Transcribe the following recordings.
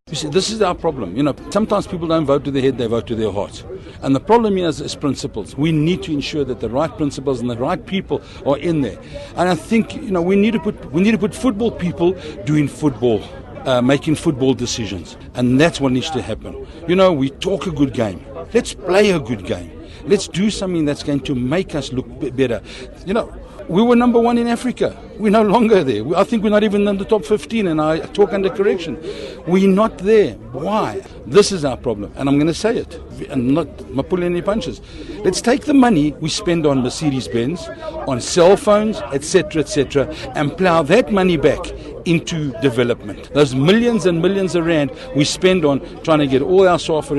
You see, this is our problem. Sometimes people don't vote to their head, they vote to their heart. And the problem is principles. We need to ensure that the right principles and the right people are in there. And I think, we need to put football people doing football, making football decisions. And that's what needs to happen. We talk a good game. Let's play a good game. Let's do something that's going to make us look better. We were number 1 in Africa. We're no longer there. I think we're not even in the top 15, and I talk under correction. We're not there. Why? This is our problem, and I'm going to say it, and not pulling any punches. Let's take the money we spend on Mercedes-Benz, on cell phones, etc., and plough that money back into development. Those millions and millions of rand we spend on trying to get all our SAFA.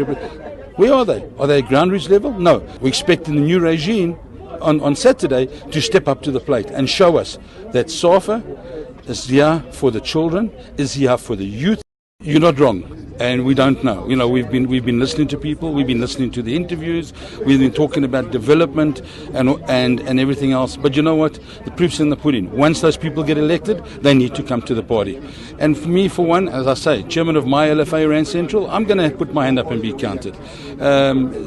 Where are they? Are they at ground reach level? No. We're expecting the new regime on Saturday to step up to the plate and show us that SAFA is here for the children, is here for the youth. You're not wrong. And we don't know. We've been listening to people. We've been listening to the interviews. We've been talking about development and everything else. But you know what? The proof's in the pudding. Once those people get elected, they need to come to the party. And for me, for one, as I say, chairman of my LFA Rand Central, I'm going to put my hand up and be counted.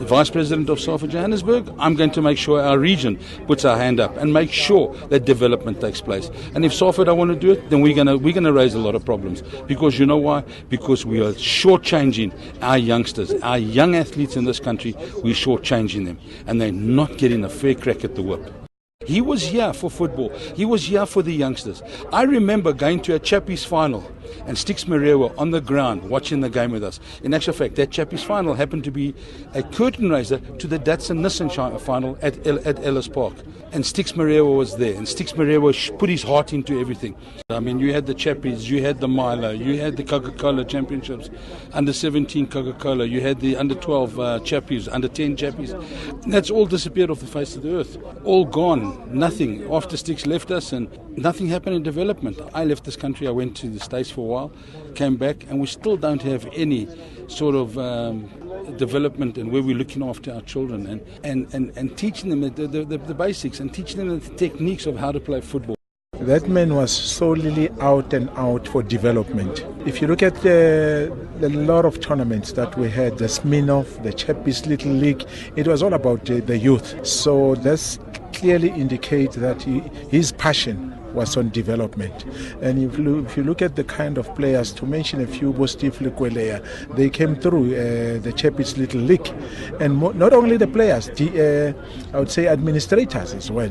Vice President of SAFA Johannesburg, I'm going to make sure our region puts our hand up and make sure that development takes place. And if SAFA don't want to do it, then we're going to raise a lot of problems. Because you know why? Because we are shortchanging our youngsters, our young athletes in this country. We're shortchanging them, and they're not getting a fair crack at the whip. He was here for football. He was here for the youngsters. I remember going to a Chappies final and Stix Morewa on the ground watching the game with us. In actual fact, that Chappies final happened to be a curtain raiser to the Datsun Nissan final at Ellis Park. And Stix Morewa was there, and Stix Morewa put his heart into everything. I mean, you had the Chappies, you had the Milo, you had the Coca-Cola Championships, under 17 Coca-Cola, you had the under 12 Chappies, under 10 Chappies. That's all disappeared off the face of the earth. All gone. Nothing. After Stix left us, and nothing happened in development. I left this country, I went to the States for a while, came back, and we still don't have any sort of development and where we're looking after our children and teaching them the basics and teaching them the techniques of how to play football. That man was solely out and out for development. If you look at the lot of tournaments that we had, the Smirnoff, the Chappies Little League, it was all about the youth. So that's clearly indicate that his passion was on development. And if you look at the kind of players, to mention a few, Steve Lekwelea, they came through the Chappies Little League. And not only the players, I would say administrators as well.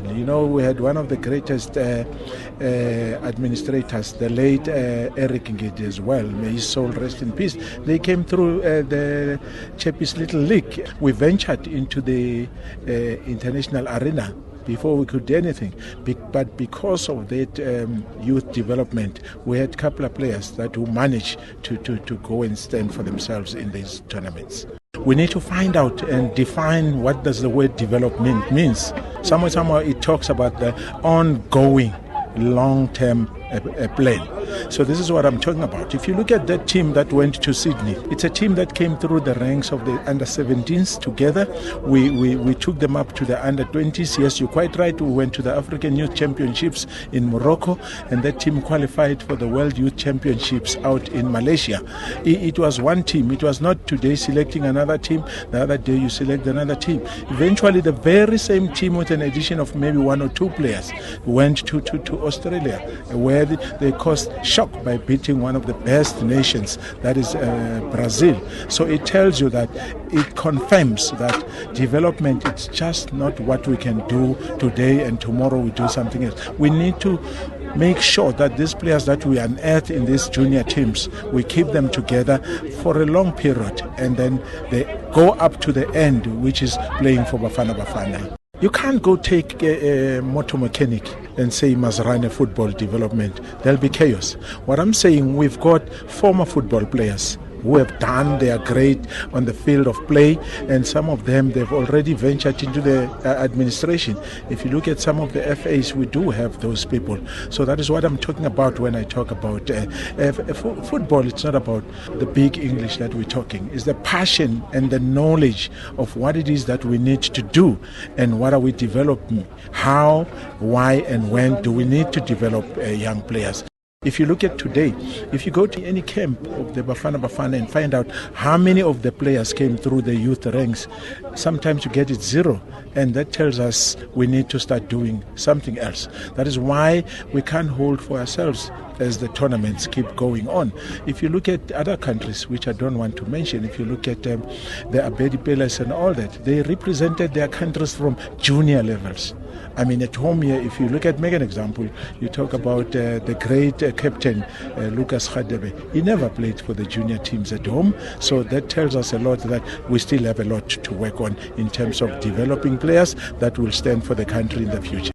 We had one of the greatest administrators, the late Eric Ngidi as well. May his soul rest in peace. They came through the Chappies Little League. We ventured into the international arena before we could do anything. But because of that youth development, we had a couple of players that who managed to go and stand for themselves in these tournaments. We need to find out and define what does the word development means. Somehow it talks about the ongoing long-term plan. So this is what I'm talking about. If you look at that team that went to Sydney, it's a team that came through the ranks of the under-17s together. We took them up to the under-20s. Yes, you're quite right. We went to the African Youth Championships in Morocco, and that team qualified for the World Youth Championships out in Malaysia. It was one team. It was not today selecting another team, the other day you select another team. Eventually, the very same team with an addition of maybe one or two players went to Australia, where they caused shock by beating one of the best nations, that is Brazil. So it tells you that, it confirms that development, it's just not what we can do today and tomorrow we do something else. We need to make sure that these players that we unearth in these junior teams, we keep them together for a long period, and then they go up to the end, which is playing for Bafana Bafana. You can't go take a motor mechanic and say he must run a football development. There'll be chaos. What I'm saying, we've got former football players who have done their great on the field of play, and some of them, they've already ventured into the administration. If you look at some of the FAs, we do have those people. So that is what I'm talking about when I talk about football. It's not about the big English that we're talking. It's the passion and the knowledge of what it is that we need to do and what are we developing. How, why, and when do we need to develop young players? If you look at today, if you go to any camp of the Bafana and find out how many of the players came through the youth ranks, sometimes you get it 0, and that tells us we need to start doing something else. That is why we can't hold for ourselves as the tournaments keep going on. If you look at other countries, which I don't want to mention, if you look at the Abedi Peles and all that, they represented their countries from junior levels. I mean, at home here, if you look at, make an example, you talk about the great captain, Lucas Radebe. He never played for the junior teams at home, so that tells us a lot that we still have a lot to work on in terms of developing players that will stand for the country in the future.